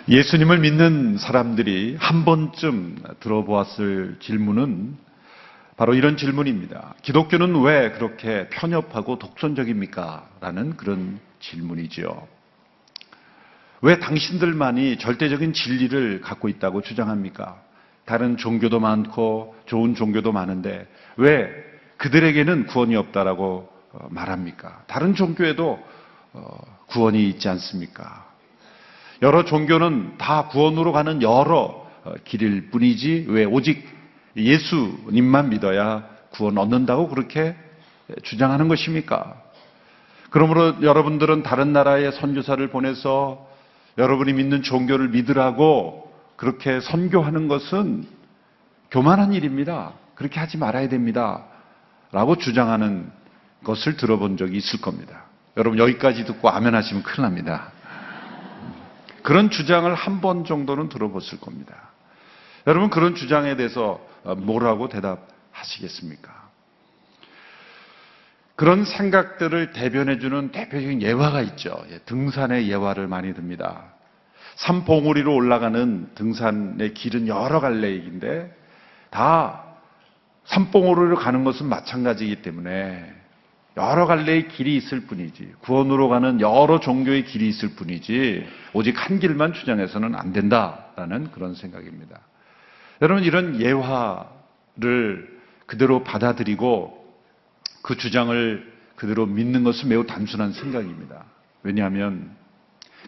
예수님을 믿는 사람들이 한 번쯤 들어보았을 질문은 바로 이런 질문입니다. 기독교는 왜 그렇게 편협하고 독선적입니까? 라는 그런 질문이지요. 왜 당신들만이 절대적인 진리를 갖고 있다고 주장합니까? 다른 종교도 많고 좋은 종교도 많은데 왜 그들에게는 구원이 없다라고 말합니까? 다른 종교에도 구원이 있지 않습니까? 여러 종교는 다 구원으로 가는 여러 길일 뿐이지 왜 오직 예수님만 믿어야 구원 얻는다고 그렇게 주장하는 것입니까? 그러므로 여러분들은 다른 나라에 선교사를 보내서 여러분이 믿는 종교를 믿으라고 그렇게 선교하는 것은 교만한 일입니다. 그렇게 하지 말아야 됩니다. 라고 주장하는 것을 들어본 적이 있을 겁니다. 여러분 여기까지 듣고 아멘 하시면 큰일 납니다. 그런 주장을 한 번 정도는 들어봤을 겁니다. 여러분 그런 주장에 대해서 뭐라고 대답하시겠습니까? 그런 생각들을 대변해주는 대표적인 예화가 있죠. 등산의 예화를 많이 듭니다. 산봉우리로 올라가는 등산의 길은 여러 갈래의 길인데 다 산봉우리로 가는 것은 마찬가지이기 때문에 여러 갈래의 길이 있을 뿐이지 구원으로 가는 여러 종교의 길이 있을 뿐이지 오직 한 길만 주장해서는 안 된다라는 그런 생각입니다. 여러분 이런 예화를 그대로 받아들이고 그 주장을 그대로 믿는 것은 매우 단순한 생각입니다. 왜냐하면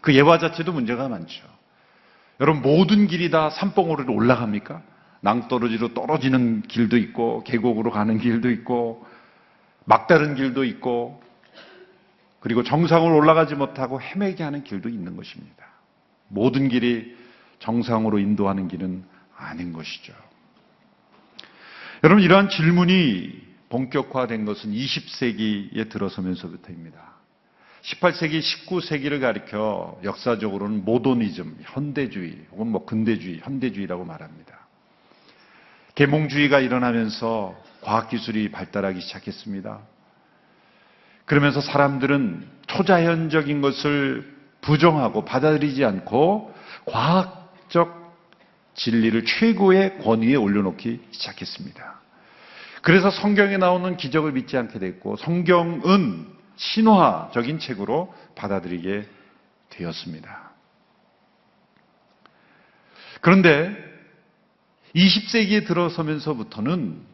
그 예화 자체도 문제가 많죠. 여러분 모든 길이 다 산봉우리로 올라갑니까? 낭떠러지로 떨어지는 길도 있고 계곡으로 가는 길도 있고 막다른 길도 있고 그리고 정상으로 올라가지 못하고 헤매게 하는 길도 있는 것입니다. 모든 길이 정상으로 인도하는 길은 아닌 것이죠. 여러분 이러한 질문이 본격화된 것은 20세기에 들어서면서부터입니다. 18세기, 19세기를 가리켜 역사적으로는 모더니즘, 현대주의 혹은 근대주의, 현대주의라고 말합니다. 계몽주의가 일어나면서 과학기술이 발달하기 시작했습니다. 그러면서 사람들은 초자연적인 것을 부정하고 받아들이지 않고 과학적 진리를 최고의 권위에 올려놓기 시작했습니다. 그래서 성경에 나오는 기적을 믿지 않게 됐고 성경은 신화적인 책으로 받아들이게 되었습니다. 그런데 20세기에 들어서면서부터는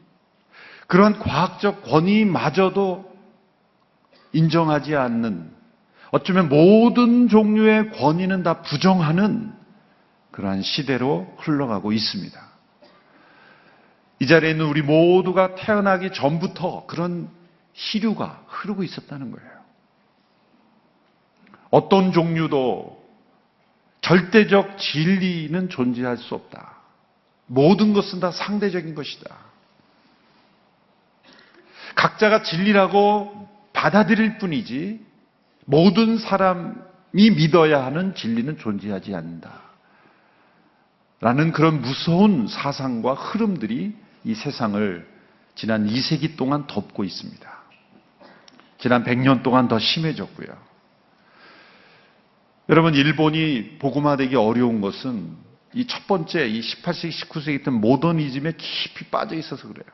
그러한 과학적 권위마저도 인정하지 않는 어쩌면 모든 종류의 권위는 다 부정하는 그러한 시대로 흘러가고 있습니다. 이 자리에 있는 우리 모두가 태어나기 전부터 그런 시류가 흐르고 있었다는 거예요. 어떤 종류도 절대적 진리는 존재할 수 없다. 모든 것은 다 상대적인 것이다. 각자가 진리라고 받아들일 뿐이지 모든 사람이 믿어야 하는 진리는 존재하지 않는다. 라는 그런 무서운 사상과 흐름들이 이 세상을 지난 2세기 동안 덮고 있습니다. 지난 100년 동안 더 심해졌고요. 여러분 일본이 복음화되기 어려운 것은 이 첫 번째 이 18세기, 19세기 때 모더니즘에 깊이 빠져 있어서 그래요.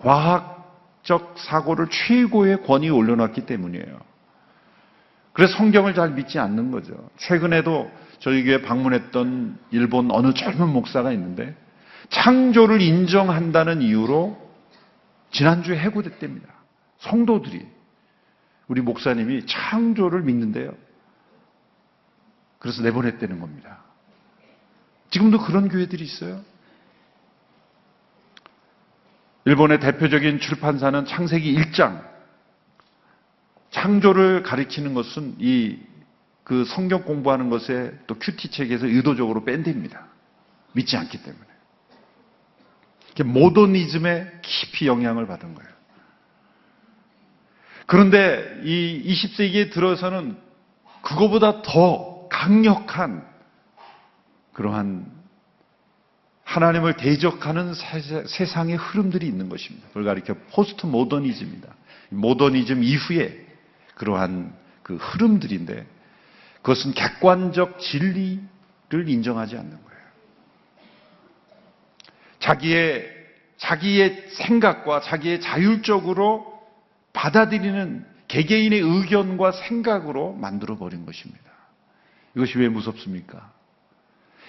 과학적 사고를 최고의 권위에 올려놨기 때문이에요. 그래서 성경을 잘 믿지 않는 거죠. 최근에도 저희 교회 방문했던 일본 어느 젊은 목사가 있는데 창조를 인정한다는 이유로 지난주에 해고됐답니다. 성도들이 우리 목사님이 창조를 믿는데요. 그래서 내보냈다는 겁니다. 지금도 그런 교회들이 있어요. 일본의 대표적인 출판사는 창세기 1장 창조를 가리키는 것은 그 성경 공부하는 것에 또 큐티 책에서 의도적으로 뺀답니다. 믿지 않기 때문에. 모더니즘에 깊이 영향을 받은 거예요. 그런데 이 20세기에 들어서는 그거보다 더 강력한 그러한 하나님을 대적하는 세상의 흐름들이 있는 것입니다. 그걸 가리켜 포스트 모더니즘입니다. 모더니즘 이후에 그러한 그 흐름들인데 그것은 객관적 진리 인정하지 않는 거예요. 자기의 생각과 자기의 자율적으로 받아들이는 개개인의 의견과 생각으로 만들어버린 것입니다. 이것이 왜 무섭습니까?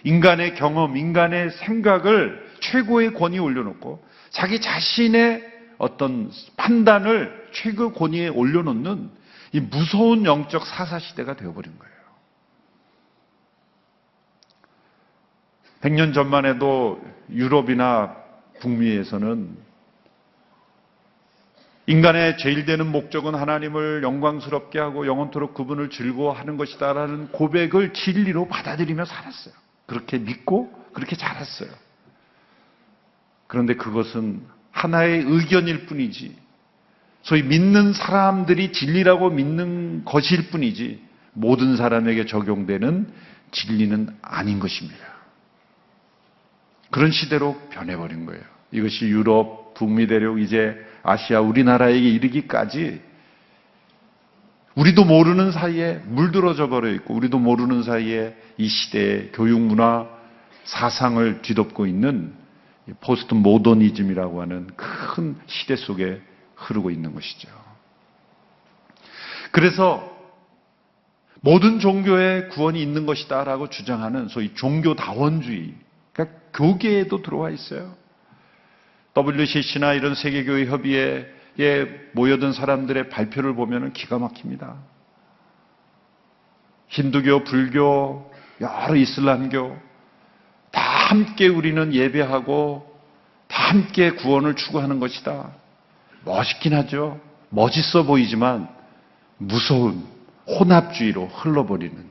인간의 경험, 인간의 생각을 최고의 권위에 올려놓고 자기 자신의 어떤 판단을 최고 권위에 올려놓는 이 무서운 영적 사사시대가 되어버린 거예요. 100년 전만 해도 유럽이나 북미에서는 인간의 제일 되는 목적은 하나님을 영광스럽게 하고 영원토록 그분을 즐거워하는 것이다라는 고백을 진리로 받아들이며 살았어요. 그렇게 믿고 그렇게 자랐어요. 그런데 그것은 하나의 의견일 뿐이지, 소위 믿는 사람들이 진리라고 믿는 것일 뿐이지 모든 사람에게 적용되는 진리는 아닌 것입니다. 그런 시대로 변해버린 거예요. 이것이 유럽, 북미 대륙, 이제 아시아, 우리나라에게 이르기까지 우리도 모르는 사이에 물들어져 버려 있고 우리도 모르는 사이에 이 시대의 교육 문화, 사상을 뒤덮고 있는 포스트 모더니즘이라고 하는 큰 시대 속에 흐르고 있는 것이죠. 그래서 모든 종교에 구원이 있는 것이다라고 주장하는 소위 종교다원주의, 그러니까 교계에도 들어와 있어요. WCC나 이런 세계교회 협의회에 모여든 사람들의 발표를 보면 기가 막힙니다. 힌두교, 불교, 여러 이슬람교 다 함께 우리는 예배하고 다 함께 구원을 추구하는 것이다. 멋있긴 하죠. 멋있어 보이지만 무서운 혼합주의로 흘러버리는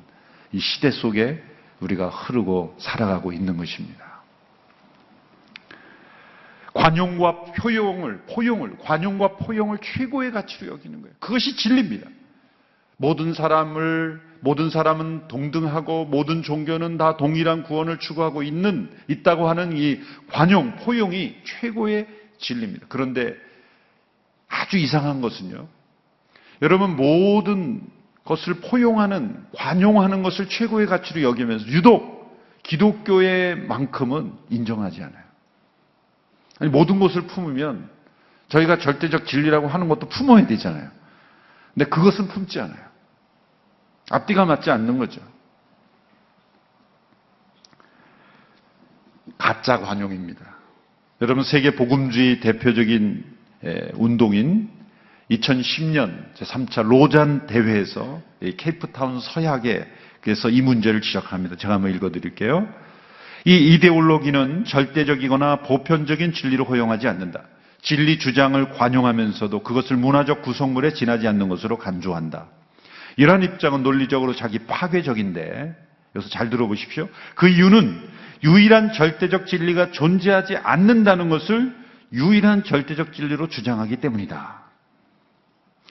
이 시대 속에 우리가 흐르고 살아가고 있는 것입니다. 관용과 포용을 최고의 가치로 여기는 거예요. 그것이 진리입니다. 모든 사람은 동등하고 모든 종교는 다 동일한 구원을 추구하고 있다고 하는 이 관용, 포용이 최고의 진리입니다. 그런데 아주 이상한 것은요, 여러분 모든 것을 포용하는, 관용하는 것을 최고의 가치로 여기면서 유독 기독교의만큼은 인정하지 않아요. 아니, 모든 것을 품으면 저희가 절대적 진리라고 하는 것도 품어야 되잖아요. 근데 그것은 품지 않아요. 앞뒤가 맞지 않는 거죠. 가짜 관용입니다. 여러분, 세계 복음주의 대표적인 운동인 2010년 제3차 로잔 대회에서 케이프타운 서약에서 이 문제를 지적합니다. 제가 한번 읽어드릴게요. 이 이데올로기는 절대적이거나 보편적인 진리를 허용하지 않는다. 진리 주장을 관용하면서도 그것을 문화적 구성물에 지나지 않는 것으로 간주한다. 이러한 입장은 논리적으로 자기 파괴적인데, 여기서 잘 들어보십시오. 그 이유는 유일한 절대적 진리가 존재하지 않는다는 것을 유일한 절대적 진리로 주장하기 때문이다.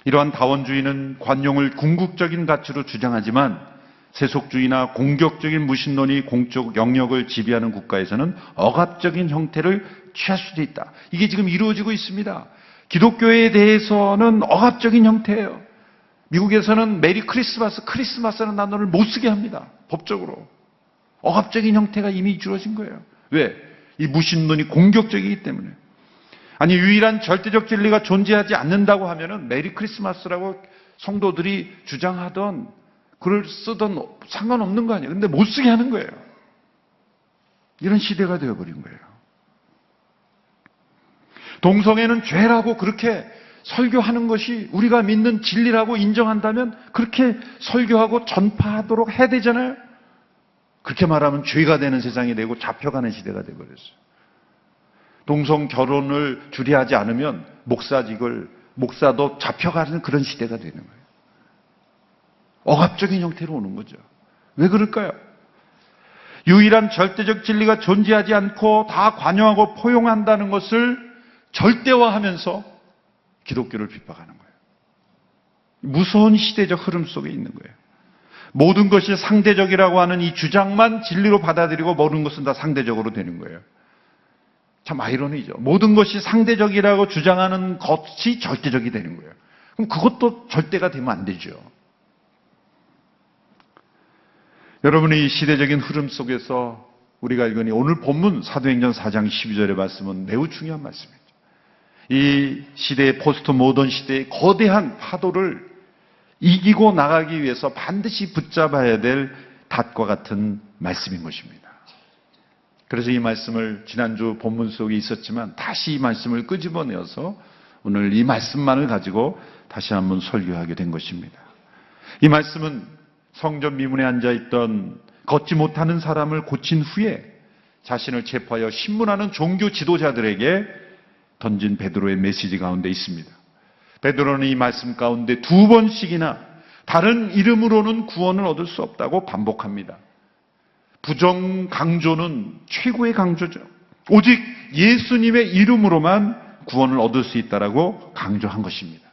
이러한 다원주의는 관용을 궁극적인 가치로 주장하지만 세속주의나 공격적인 무신론이 공적 영역을 지배하는 국가에서는 억압적인 형태를 취할 수도 있다. 이게 지금 이루어지고 있습니다. 기독교에 대해서는 억압적인 형태예요. 미국에서는 메리 크리스마스라는 단어를 못 쓰게 합니다. 법적으로. 억압적인 형태가 이미 이루어진 거예요. 왜? 이 무신론이 공격적이기 때문에. 아니, 유일한 절대적 진리가 존재하지 않는다고 하면은 메리 크리스마스라고 성도들이 주장하던 글을 쓰던 상관없는 거 아니에요. 근데 못 쓰게 하는 거예요. 이런 시대가 되어버린 거예요. 동성애는 죄라고 그렇게 설교하는 것이 우리가 믿는 진리라고 인정한다면 그렇게 설교하고 전파하도록 해야 되잖아요. 그렇게 말하면 죄가 되는 세상이 되고 잡혀가는 시대가 되어버렸어요. 동성 결혼을 줄이하지 않으면 목사도 잡혀가는 그런 시대가 되는 거예요. 억압적인 형태로 오는 거죠. 왜 그럴까요? 유일한 절대적 진리가 존재하지 않고 다 관용하고 포용한다는 것을 절대화하면서 기독교를 핍박하는 거예요. 무서운 시대적 흐름 속에 있는 거예요. 모든 것이 상대적이라고 하는 이 주장만 진리로 받아들이고 모든 것은 다 상대적으로 되는 거예요. 참 아이러니죠. 모든 것이 상대적이라고 주장하는 것이 절대적이 되는 거예요. 그럼 그것도 절대가 되면 안 되죠. 여러분의 이 시대적인 흐름 속에서 우리가 읽으니 오늘 본문 사도행전 4장 12절의 말씀은 매우 중요한 말씀이죠. 이 시대의 포스트 모던 시대의 거대한 파도를 이기고 나가기 위해서 반드시 붙잡아야 될 닷과 같은 말씀인 것입니다. 그래서 이 말씀을 지난주 본문 속에 있었지만 다시 이 말씀을 끄집어내어서 오늘 이 말씀만을 가지고 다시 한번 설교하게 된 것입니다. 이 말씀은 성전 미문에 앉아있던 걷지 못하는 사람을 고친 후에 자신을 체포하여 신문하는 종교 지도자들에게 던진 베드로의 메시지 가운데 있습니다. 베드로는 이 말씀 가운데 2번씩이나 다른 이름으로는 구원을 얻을 수 없다고 반복합니다. 부정 강조는 최고의 강조죠. 오직 예수님의 이름으로만 구원을 얻을 수 있다라고 강조한 것입니다.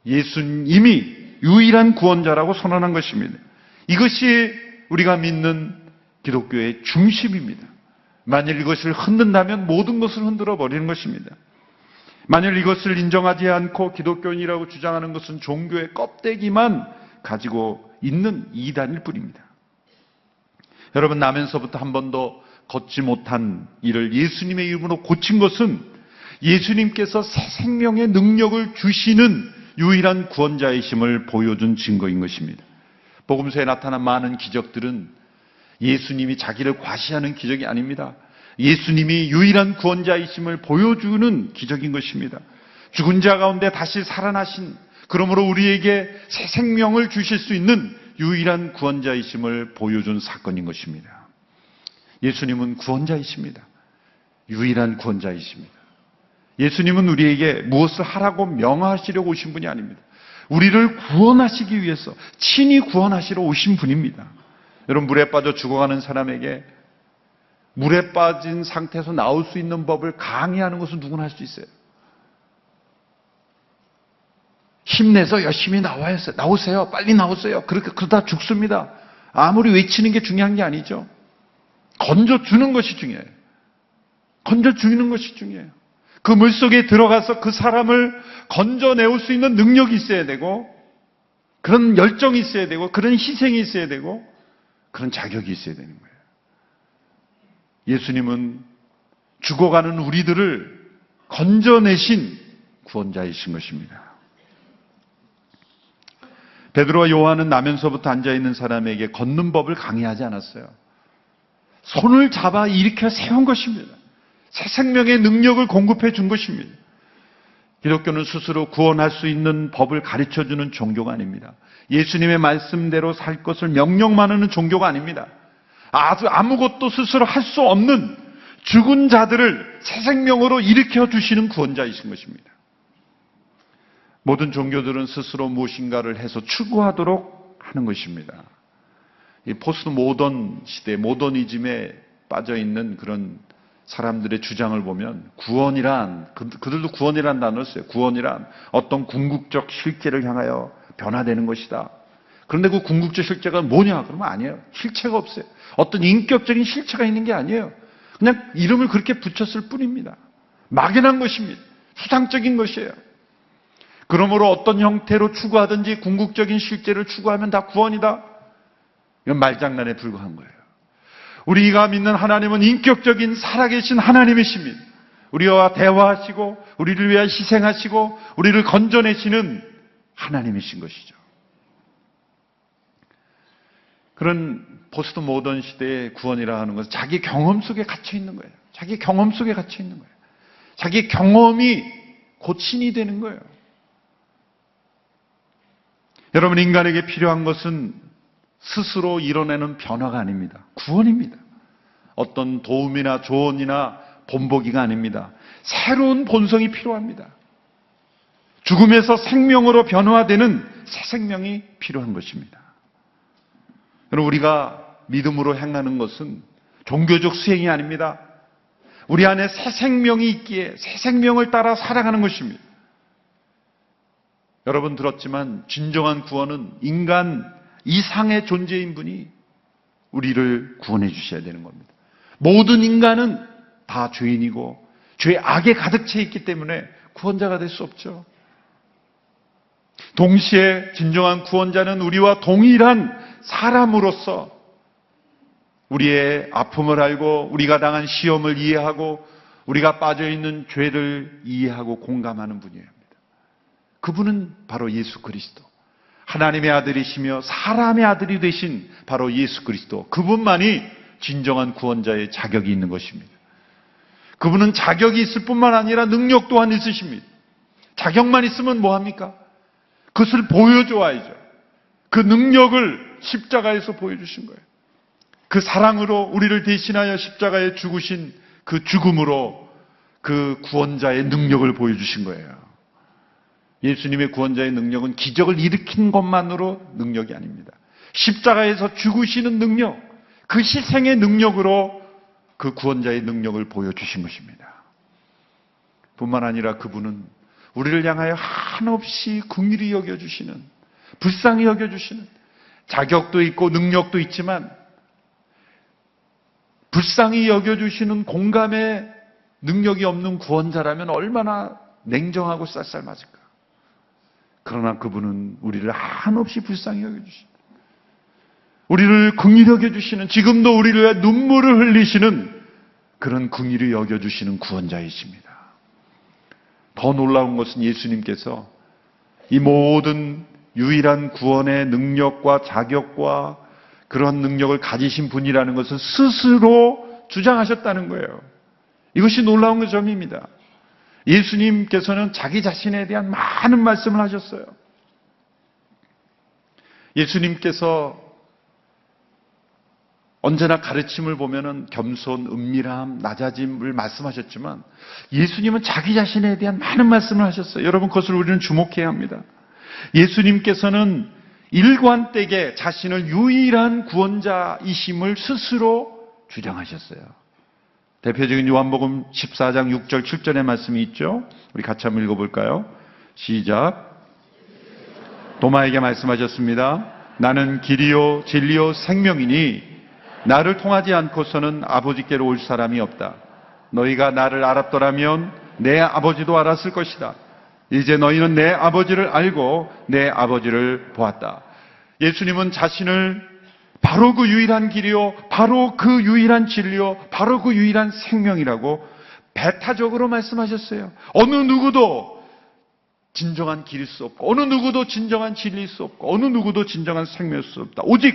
예수님이 유일한 구원자라고 선언한 것입니다. 이것이 우리가 믿는 기독교의 중심입니다. 만일 이것을 흔든다면 모든 것을 흔들어 버리는 것입니다. 만일 이것을 인정하지 않고 기독교인이라고 주장하는 것은 종교의 껍데기만 가지고 있는 이단일 뿐입니다. 여러분, 나면서부터 한 번도 걷지 못한 이를 예수님의 이름으로 고친 것은 예수님께서 새 생명의 능력을 주시는 유일한 구원자이심을 보여준 증거인 것입니다. 복음서에 나타난 많은 기적들은 예수님이 자기를 과시하는 기적이 아닙니다. 예수님이 유일한 구원자이심을 보여주는 기적인 것입니다. 죽은 자 가운데 다시 살아나신, 그러므로 우리에게 새 생명을 주실 수 있는 유일한 구원자이심을 보여준 사건인 것입니다. 예수님은 구원자이십니다. 유일한 구원자이십니다. 예수님은 우리에게 무엇을 하라고 명하시려고 오신 분이 아닙니다. 우리를 구원하시기 위해서 친히 구원하시러 오신 분입니다. 여러분, 물에 빠져 죽어가는 사람에게 물에 빠진 상태에서 나올 수 있는 법을 강의하는 것은 누구나 할 수 있어요. 힘내서 열심히 나오세요. 빨리 나오세요. 그러다 죽습니다. 아무리 외치는 게 중요한 게 아니죠. 건져주는 것이 중요해요. 건져주는 것이 중요해요. 그 물속에 들어가서 그 사람을 건져내올 수 있는 능력이 있어야 되고, 그런 열정이 있어야 되고, 그런 희생이 있어야 되고, 그런 자격이 있어야 되는 거예요. 예수님은 죽어가는 우리들을 건져내신 구원자이신 것입니다. 베드로와 요한은 나면서부터 앉아있는 사람에게 걷는 법을 강의하지 않았어요. 손을 잡아 일으켜 세운 것입니다. 새 생명의 능력을 공급해 준 것입니다. 기독교는 스스로 구원할 수 있는 법을 가르쳐주는 종교가 아닙니다. 예수님의 말씀대로 살 것을 명령만 하는 종교가 아닙니다. 아무것도 스스로 할 수 없는 죽은 자들을 새 생명으로 일으켜 주시는 구원자이신 것입니다. 모든 종교들은 스스로 무엇인가를 해서 추구하도록 하는 것입니다. 이 포스트 모던 시대, 모더니즘에 빠져있는 그런 사람들의 주장을 보면 구원이란, 그들도 구원이란 단어를 써요. 구원이란 어떤 궁극적 실제를 향하여 변화되는 것이다. 그런데 그 궁극적 실제가 뭐냐? 그러면 아니에요. 실체가 없어요. 어떤 인격적인 실체가 있는 게 아니에요. 그냥 이름을 그렇게 붙였을 뿐입니다. 막연한 것입니다. 수상적인 것이에요. 그러므로 어떤 형태로 추구하든지 궁극적인 실제를 추구하면 다 구원이다. 이건 말장난에 불과한 거예요. 우리가 믿는 하나님은 인격적인 살아계신 하나님이십니다. 우리와 대화하시고 우리를 위하여 희생하시고 우리를 건져내시는 하나님이신 것이죠. 그런 포스트 모던 시대의 구원이라 하는 것은 자기 경험 속에 갇혀 있는 거예요. 자기 경험 속에 갇혀 있는 거예요. 자기 경험이 곧 신이 되는 거예요. 여러분, 인간에게 필요한 것은 스스로 이뤄내는 변화가 아닙니다. 구원입니다. 어떤 도움이나 조언이나 본보기가 아닙니다. 새로운 본성이 필요합니다. 죽음에서 생명으로 변화되는 새 생명이 필요한 것입니다. 여러분, 우리가 믿음으로 행하는 것은 종교적 수행이 아닙니다. 우리 안에 새 생명이 있기에 새 생명을 따라 살아가는 것입니다. 여러분 들었지만 진정한 구원은 인간 이상의 존재인 분이 우리를 구원해 주셔야 되는 겁니다. 모든 인간은 다 죄인이고 죄 악에 가득 차 있기 때문에 구원자가 될 수 없죠. 동시에 진정한 구원자는 우리와 동일한 사람으로서 우리의 아픔을 알고 우리가 당한 시험을 이해하고 우리가 빠져있는 죄를 이해하고 공감하는 분이옵니다. 그분은 바로 예수 그리스도, 하나님의 아들이시며 사람의 아들이 되신 바로 예수 그리스도, 그분만이 진정한 구원자의 자격이 있는 것입니다. 그분은 자격이 있을 뿐만 아니라 능력 또한 있으십니다. 자격만 있으면 뭐합니까? 그것을 보여줘야죠. 그 능력을 십자가에서 보여주신 거예요. 그 사랑으로 우리를 대신하여 십자가에 죽으신 그 죽음으로 그 구원자의 능력을 보여주신 거예요. 예수님의 구원자의 능력은 기적을 일으킨 것만으로 능력이 아닙니다. 십자가에서 죽으시는 능력, 그 희생의 능력으로 그 구원자의 능력을 보여주신 것입니다. 뿐만 아니라 그분은 우리를 향하여 한없이 긍휼히 여겨주시는, 불쌍히 여겨주시는, 자격도 있고 능력도 있지만 불쌍히 여겨주시는 공감의 능력이 없는 구원자라면 얼마나 냉정하고 쌀쌀맞을까. 그러나 그분은 우리를 한없이 불쌍히 여겨주시는, 우리를 긍휼히 여겨주시는, 지금도 우리를 위해 눈물을 흘리시는 그런 긍휼히 여겨주시는 구원자이십니다. 더 놀라운 것은 예수님께서 이 모든 유일한 구원의 능력과 자격과 그런 능력을 가지신 분이라는 것을 스스로 주장하셨다는 거예요. 이것이 놀라운 점입니다. 예수님께서는 자기 자신에 대한 많은 말씀을 하셨어요. 예수님께서 언제나 가르침을 보면은 겸손, 은밀함, 낮아짐을 말씀하셨지만 예수님은 자기 자신에 대한 많은 말씀을 하셨어요. 여러분, 그것을 우리는 주목해야 합니다. 예수님께서는 일관되게 자신을 유일한 구원자이심을 스스로 주장하셨어요. 대표적인 요한복음 14장 6절 7절의 말씀이 있죠. 우리 같이 한번 읽어볼까요? 시작. 도마에게 말씀하셨습니다. 나는 길이요 진리요 생명이니 나를 통하지 않고서는 아버지께로 올 사람이 없다. 너희가 나를 알았더라면 내 아버지도 알았을 것이다. 이제 너희는 내 아버지를 알고 내 아버지를 보았다. 예수님은 자신을 바로 그 유일한 길이요, 바로 그 유일한 진리요, 바로 그 유일한 생명이라고 배타적으로 말씀하셨어요. 어느 누구도 진정한 길일 수 없고, 어느 누구도 진정한 진리일 수 없고, 어느 누구도 진정한 생명일 수 없다. 오직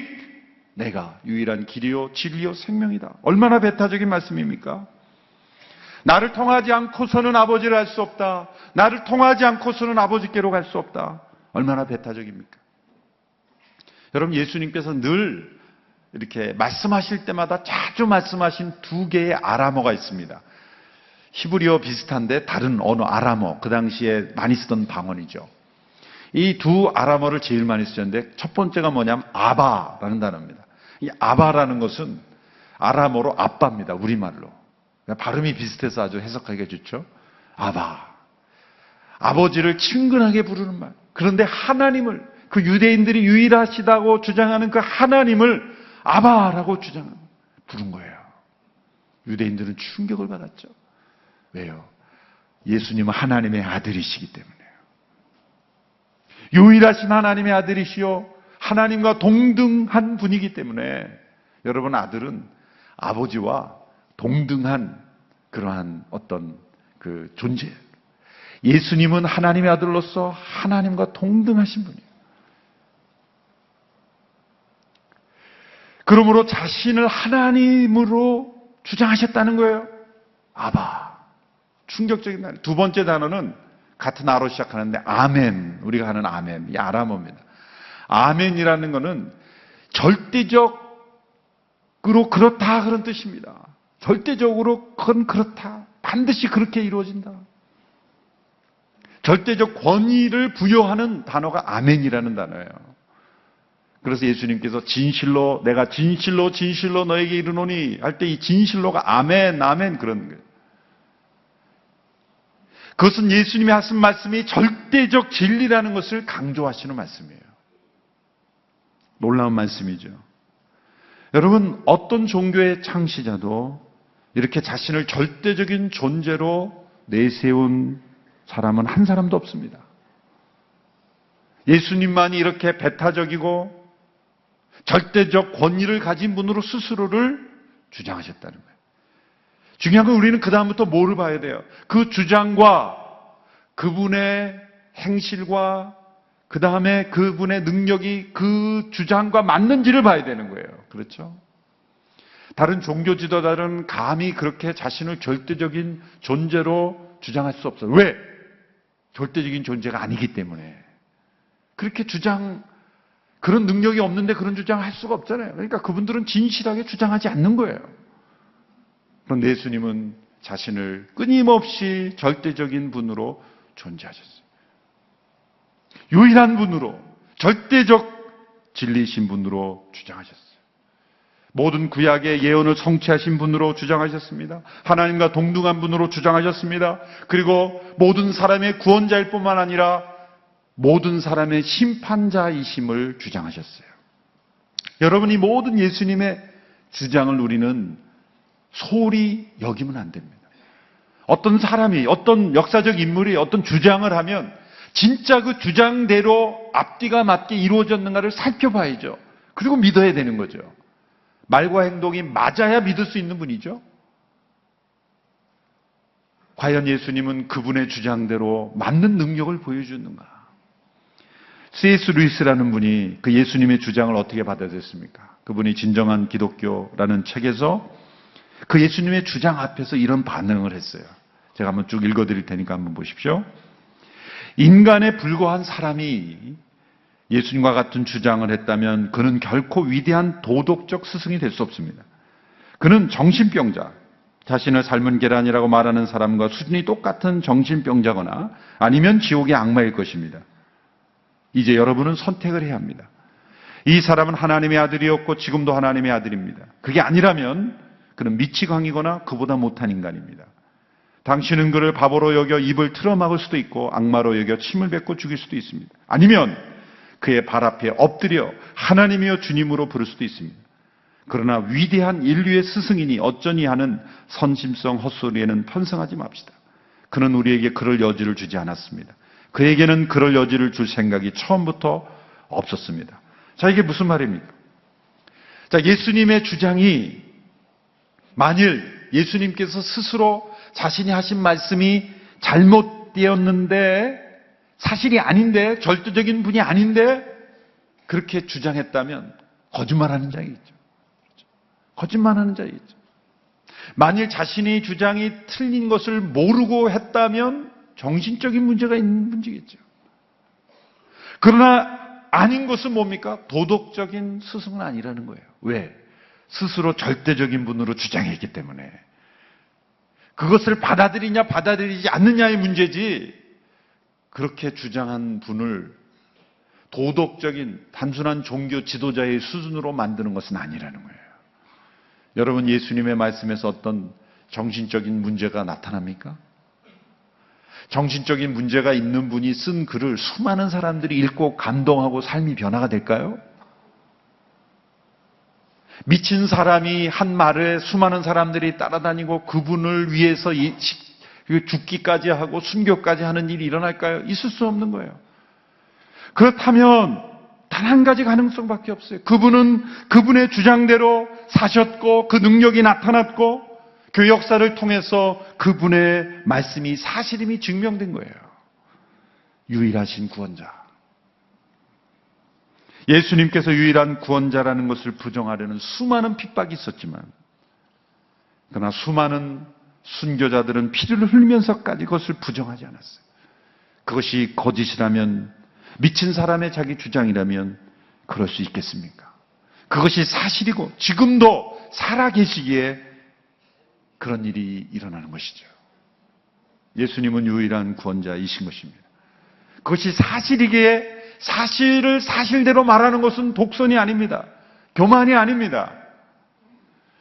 내가 유일한 길이요, 진리요, 생명이다. 얼마나 배타적인 말씀입니까? 나를 통하지 않고서는 아버지를 알 수 없다. 나를 통하지 않고서는 아버지께로 갈 수 없다. 얼마나 배타적입니까? 여러분, 예수님께서 늘 이렇게 말씀하실 때마다 자주 말씀하신 두 개의 아람어가 있습니다. 히브리어 비슷한데 다른 언어 아람어, 그 당시에 많이 쓰던 방언이죠. 이 두 아람어를 제일 많이 쓰는데 첫 번째가 뭐냐면 아바라는 단어입니다. 이 아바라는 것은 아람어로 아빠입니다. 우리말로. 발음이 비슷해서 아주 해석하기가 좋죠. 아바. 아버지를 친근하게 부르는 말. 그런데 하나님을, 그 유대인들이 유일하시다고 주장하는 그 하나님을 아바라고 부른 거예요. 유대인들은 충격을 받았죠. 왜요? 예수님은 하나님의 아들이시기 때문에요. 유일하신 하나님의 아들이시요, 하나님과 동등한 분이기 때문에 여러분, 아들은 아버지와 동등한 그러한 어떤 그 존재예요. 예수님은 하나님의 아들로서 하나님과 동등하신 분이에요. 그러므로 자신을 하나님으로 주장하셨다는 거예요. 아바. 충격적인 단어. 두 번째 단어는 같은 아로 시작하는데 아멘. 우리가 하는 아멘. 이 아람어입니다. 아멘이라는 것은 절대적으로 그렇다 그런 뜻입니다. 절대적으로 그건 그렇다. 반드시 그렇게 이루어진다. 절대적 권위를 부여하는 단어가 아멘이라는 단어예요. 그래서 예수님께서 진실로 내가 진실로 진실로 너에게 이르노니 할 때 이 진실로가 아멘 아멘 그런 거예요. 그것은 예수님이 하신 말씀이 절대적 진리라는 것을 강조하시는 말씀이에요. 놀라운 말씀이죠. 여러분, 어떤 종교의 창시자도 이렇게 자신을 절대적인 존재로 내세운 사람은 한 사람도 없습니다. 예수님만이 이렇게 배타적이고 절대적 권위를 가진 분으로 스스로를 주장하셨다는 거예요. 중요한 건 우리는 그 다음부터 뭐를 봐야 돼요? 그 주장과 그분의 행실과 그 다음에 그분의 능력이 그 주장과 맞는지를 봐야 되는 거예요. 그렇죠? 다른 종교 지도자들은 감히 그렇게 자신을 절대적인 존재로 주장할 수 없어요. 왜? 절대적인 존재가 아니기 때문에. 그렇게 그런 능력이 없는데 그런 주장을 할 수가 없잖아요. 그러니까 그분들은 진실하게 주장하지 않는 거예요. 그런데 예수님은 자신을 끊임없이 절대적인 분으로 존재하셨어요. 유일한 분으로, 절대적 진리이신 분으로 주장하셨어요. 모든 구약의 예언을 성취하신 분으로 주장하셨습니다. 하나님과 동등한 분으로 주장하셨습니다. 그리고 모든 사람의 구원자일 뿐만 아니라 모든 사람의 심판자이심을 주장하셨어요. 여러분, 이 모든 예수님의 주장을 우리는 소홀히 여기면 안 됩니다. 어떤 사람이, 어떤 역사적 인물이 어떤 주장을 하면 진짜 그 주장대로 앞뒤가 맞게 이루어졌는가를 살펴봐야죠. 그리고 믿어야 되는 거죠. 말과 행동이 맞아야 믿을 수 있는 분이죠. 과연 예수님은 그분의 주장대로 맞는 능력을 보여주는가? C.S. 루이스라는 분이 그 예수님의 주장을 어떻게 받아들였습니까? 그분이 진정한 기독교라는 책에서 그 예수님의 주장 앞에서 이런 반응을 했어요. 제가 한번 쭉 읽어드릴 테니까 한번 보십시오. 인간에 불과한 사람이 예수님과 같은 주장을 했다면 그는 결코 위대한 도덕적 스승이 될 수 없습니다. 그는 정신병자, 자신을 삶은 계란이라고 말하는 사람과 수준이 똑같은 정신병자거나 아니면 지옥의 악마일 것입니다. 이제 여러분은 선택을 해야 합니다. 이 사람은 하나님의 아들이었고 지금도 하나님의 아들입니다. 그게 아니라면 그는 미치광이거나 그보다 못한 인간입니다. 당신은 그를 바보로 여겨 입을 틀어막을 수도 있고 악마로 여겨 침을 뱉고 죽일 수도 있습니다. 아니면 그의 발 앞에 엎드려 하나님이여 주님으로 부를 수도 있습니다. 그러나 위대한 인류의 스승이니 어쩌니 하는 선심성 헛소리에는 편성하지 맙시다. 그는 우리에게 그럴 여지를 주지 않았습니다. 그에게는 그럴 여지를 줄 생각이 처음부터 없었습니다. 자, 이게 무슨 말입니까? 자, 예수님의 주장이 만일 예수님께서 스스로 자신이 하신 말씀이 잘못되었는데 사실이 아닌데 절대적인 분이 아닌데 그렇게 주장했다면 거짓말하는 자이겠죠. 거짓말하는 자이겠죠. 만일 자신의 주장이 틀린 것을 모르고 했다면 정신적인 문제가 있는 문제겠죠. 그러나 아닌 것은 뭡니까? 도덕적인 스승은 아니라는 거예요. 왜? 스스로 절대적인 분으로 주장했기 때문에. 그것을 받아들이냐 받아들이지 않느냐의 문제지 그렇게 주장한 분을 도덕적인 단순한 종교 지도자의 수준으로 만드는 것은 아니라는 거예요. 여러분, 예수님의 말씀에서 어떤 정신적인 문제가 나타납니까? 정신적인 문제가 있는 분이 쓴 글을 수많은 사람들이 읽고 감동하고 삶이 변화가 될까요? 미친 사람이 한 말에 수많은 사람들이 따라다니고 그분을 위해서 죽기까지 하고 순교까지 하는 일이 일어날까요? 있을 수 없는 거예요. 그렇다면 단 한 가지 가능성밖에 없어요. 그분은 그분의 주장대로 사셨고 그 능력이 나타났고 교회 역사를 통해서 그분의 말씀이 사실임이 증명된 거예요. 유일하신 구원자. 예수님께서 유일한 구원자라는 것을 부정하려는 수많은 핍박이 있었지만 그러나 수많은 순교자들은 피를 흘리면서까지 그것을 부정하지 않았어요. 그것이 거짓이라면, 미친 사람의 자기 주장이라면 그럴 수 있겠습니까? 그것이 사실이고 지금도 살아계시기에 그런 일이 일어나는 것이죠. 예수님은 유일한 구원자이신 것입니다. 그것이 사실이기에 사실을 사실대로 말하는 것은 독선이 아닙니다. 교만이 아닙니다.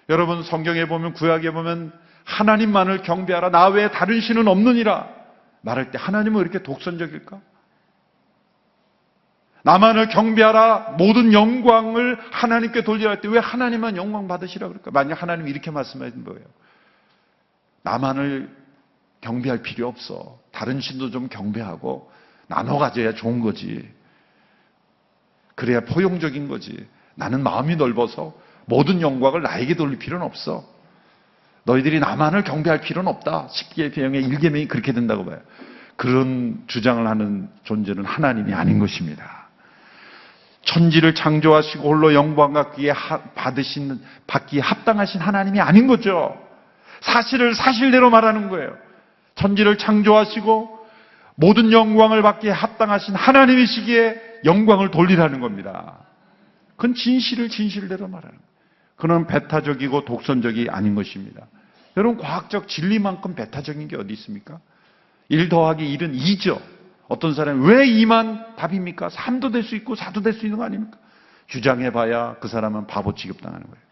여러분, 성경에 보면, 구약에 보면 하나님만을 경배하라, 나 외에 다른 신은 없느니라 말할 때 하나님은 왜 이렇게 독선적일까? 나만을 경배하라, 모든 영광을 하나님께 돌리라 할 때 왜 하나님만 영광 받으시라 그럴까? 만약 하나님이 이렇게 말씀하신 거예요. 나만을 경배할 필요 없어. 다른 신도 좀 경배하고 나눠 가져야 좋은 거지. 그래야 포용적인 거지. 나는 마음이 넓어서 모든 영광을 나에게 돌릴 필요는 없어. 너희들이 나만을 경배할 필요는 없다. 10개의 계명의 1계명이 그렇게 된다고 봐요. 그런 주장을 하는 존재는 하나님이 아닌 것입니다. 천지를 창조하시고 홀로 영광 받기에 합당하신 하나님이 아닌 거죠. 사실을 사실대로 말하는 거예요. 천지를 창조하시고 모든 영광을 받기에 합당하신 하나님이시기에 영광을 돌리라는 겁니다. 그건 진실을 진실대로 말하는 거예요. 그건 배타적이고 독선적이 아닌 것입니다. 여러분, 과학적 진리만큼 배타적인 게 어디 있습니까? 1 더하기 1은 2죠. 어떤 사람이 왜 2만 답입니까? 3도 될 수 있고 4도 될 수 있는 거 아닙니까? 주장해봐야 그 사람은 바보 취급당하는 거예요.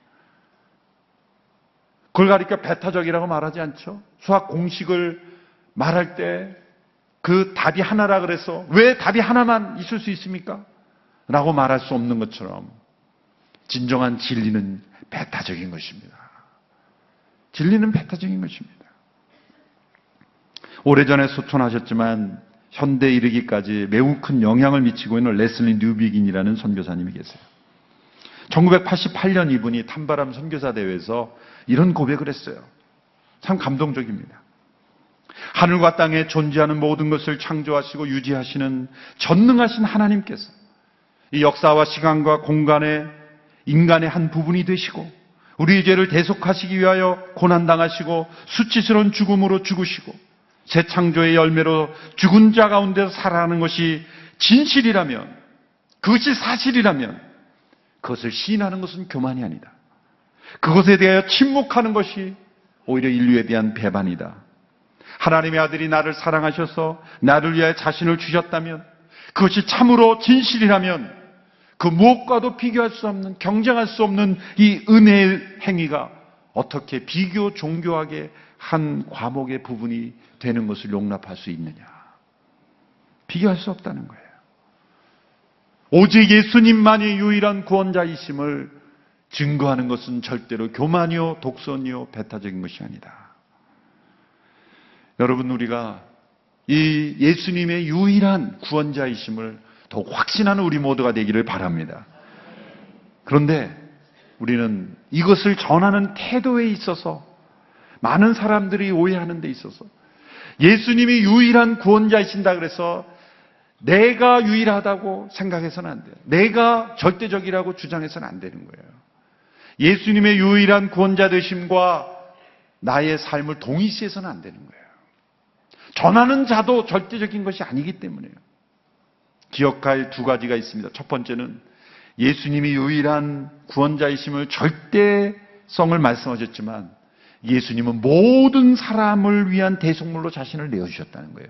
그걸 가리켜 배타적이라고 말하지 않죠. 수학 공식을 말할 때 그 답이 하나라 그래서 왜 답이 하나만 있을 수 있습니까? 라고 말할 수 없는 것처럼 진정한 진리는 배타적인 것입니다. 진리는 배타적인 것입니다. 오래전에 소천하셨지만 현대에 이르기까지 매우 큰 영향을 미치고 있는 레슬리 뉴비긴이라는 선교사님이 계세요. 1988년 이분이 탄바람 선교사 대회에서 이런 고백을 했어요. 참 감동적입니다. 하늘과 땅에 존재하는 모든 것을 창조하시고 유지하시는 전능하신 하나님께서 이 역사와 시간과 공간에 인간의 한 부분이 되시고 우리의 죄를 대속하시기 위하여 고난당하시고 수치스러운 죽음으로 죽으시고 새 창조의 열매로 죽은 자 가운데서 살아가는 것이 진실이라면, 그것이 사실이라면 그것을 시인하는 것은 교만이 아니다. 그것에 대하여 침묵하는 것이 오히려 인류에 대한 배반이다. 하나님의 아들이 나를 사랑하셔서 나를 위하여 자신을 주셨다면, 그것이 참으로 진실이라면 그 무엇과도 비교할 수 없는, 경쟁할 수 없는 이 은혜의 행위가 어떻게 비교 종교학의 한 과목의 부분이 되는 것을 용납할 수 있느냐. 비교할 수 없다는 거예요. 오직 예수님만이 유일한 구원자이심을 증거하는 것은 절대로 교만이요, 독선이요, 배타적인 것이 아니다. 여러분, 우리가 이 예수님의 유일한 구원자이심을 더욱 확신하는 우리 모두가 되기를 바랍니다. 그런데 우리는 이것을 전하는 태도에 있어서 많은 사람들이 오해하는 데 있어서 예수님이 유일한 구원자이신다 그래서 내가 유일하다고 생각해서는 안 돼요. 내가 절대적이라고 주장해서는 안 되는 거예요. 예수님의 유일한 구원자 되심과 나의 삶을 동일시해서는 안 되는 거예요. 전하는 자도 절대적인 것이 아니기 때문에요. 기억할 두 가지가 있습니다. 첫 번째는 예수님이 유일한 구원자이심을 절대성을 말씀하셨지만 예수님은 모든 사람을 위한 대속물로 자신을 내어주셨다는 거예요.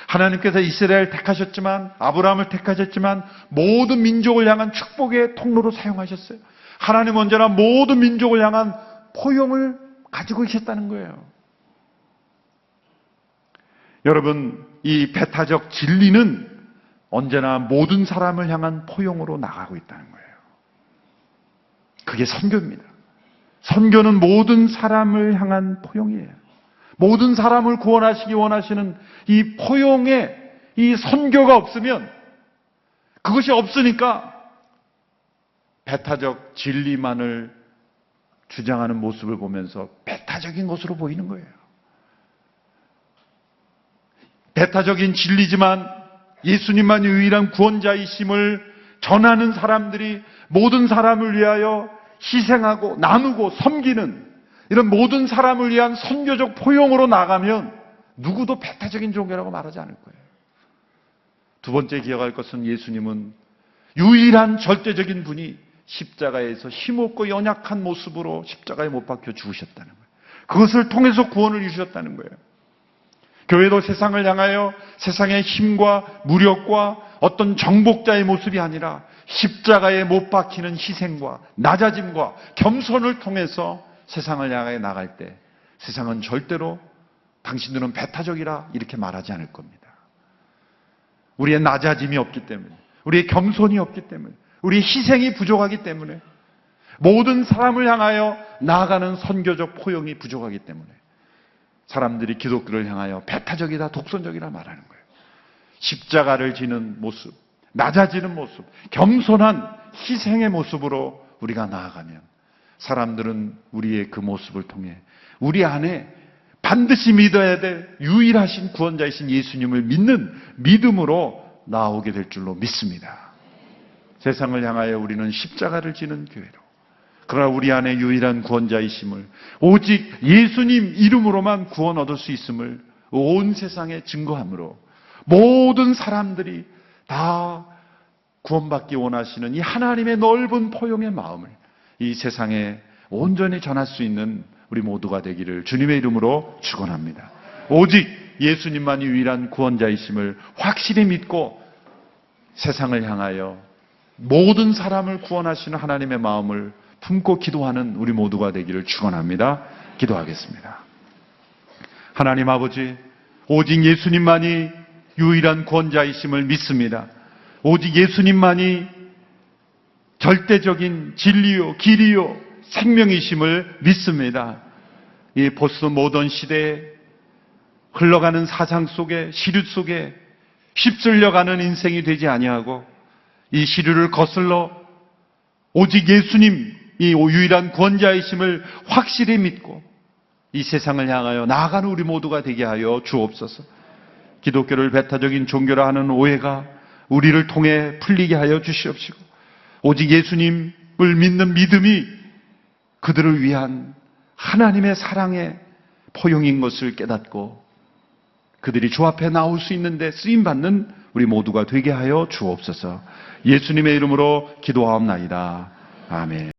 하나님께서 이스라엘을 택하셨지만, 아브라함을 택하셨지만 모든 민족을 향한 축복의 통로로 사용하셨어요. 하나님은 언제나 모든 민족을 향한 포용을 가지고 계셨다는 거예요. 여러분, 이 배타적 진리는 언제나 모든 사람을 향한 포용으로 나가고 있다는 거예요. 그게 선교입니다. 선교는 모든 사람을 향한 포용이에요. 모든 사람을 구원하시기 원하시는 이 포용의 이 선교가 없으면, 그것이 없으니까 배타적 진리만을 주장하는 모습을 보면서 배타적인 것으로 보이는 거예요. 배타적인 진리지만 예수님만 유일한 구원자이심을 전하는 사람들이 모든 사람을 위하여 희생하고 나누고 섬기는 이런 모든 사람을 위한 선교적 포용으로 나가면 누구도 배타적인 종교라고 말하지 않을 거예요. 두 번째 기억할 것은 예수님은 유일한 절대적인 분이 십자가에서 힘없고 연약한 모습으로 십자가에 못 박혀 죽으셨다는 거예요. 그것을 통해서 구원을 이루셨다는 거예요. 교회도 세상을 향하여 세상의 힘과 무력과 어떤 정복자의 모습이 아니라 십자가에 못 박히는 희생과 낮아짐과 겸손을 통해서 세상을 향하여 나갈 때 세상은 절대로 당신들은 배타적이라 이렇게 말하지 않을 겁니다. 우리의 낮아짐이 없기 때문에, 우리의 겸손이 없기 때문에, 우리의 희생이 부족하기 때문에, 모든 사람을 향하여 나아가는 선교적 포용이 부족하기 때문에 사람들이 기독교를 향하여 배타적이다, 독선적이라 말하는 거예요. 십자가를 지는 모습, 낮아지는 모습, 겸손한 희생의 모습으로 우리가 나아가면 사람들은 우리의 그 모습을 통해 우리 안에 반드시 믿어야 될 유일하신 구원자이신 예수님을 믿는 믿음으로 나오게 될 줄로 믿습니다. 세상을 향하여 우리는 십자가를 지는 교회로, 그러나 우리 안에 유일한 구원자이심을, 오직 예수님 이름으로만 구원 얻을 수 있음을 온 세상에 증거함으로 모든 사람들이 다 구원받기 원하시는 이 하나님의 넓은 포용의 마음을 이 세상에 온전히 전할 수 있는 우리 모두가 되기를 주님의 이름으로 축원합니다. 오직 예수님만이 유일한 구원자이심을 확실히 믿고 세상을 향하여 모든 사람을 구원하시는 하나님의 마음을 품고 기도하는 우리 모두가 되기를 축원합니다. 기도하겠습니다. 하나님 아버지, 오직 예수님만이 유일한 구원자이심을 믿습니다. 오직 예수님만이 절대적인 진리요, 길이요, 생명이심을 믿습니다. 이 포스트 모던 시대에 흘러가는 사상 속에, 시류 속에 휩쓸려가는 인생이 되지 아니하고 이 시류를 거슬러 오직 예수님, 이 유일한 구원자이심을 확실히 믿고 이 세상을 향하여 나아가는 우리 모두가 되게 하여 주옵소서. 기독교를 배타적인 종교라 하는 오해가 우리를 통해 풀리게 하여 주시옵시고, 오직 예수님을 믿는 믿음이 그들을 위한 하나님의 사랑의 포용인 것을 깨닫고 그들이 주 앞에 나올 수 있는데 쓰임받는 우리 모두가 되게 하여 주옵소서. 예수님의 이름으로 기도하옵나이다. 아멘.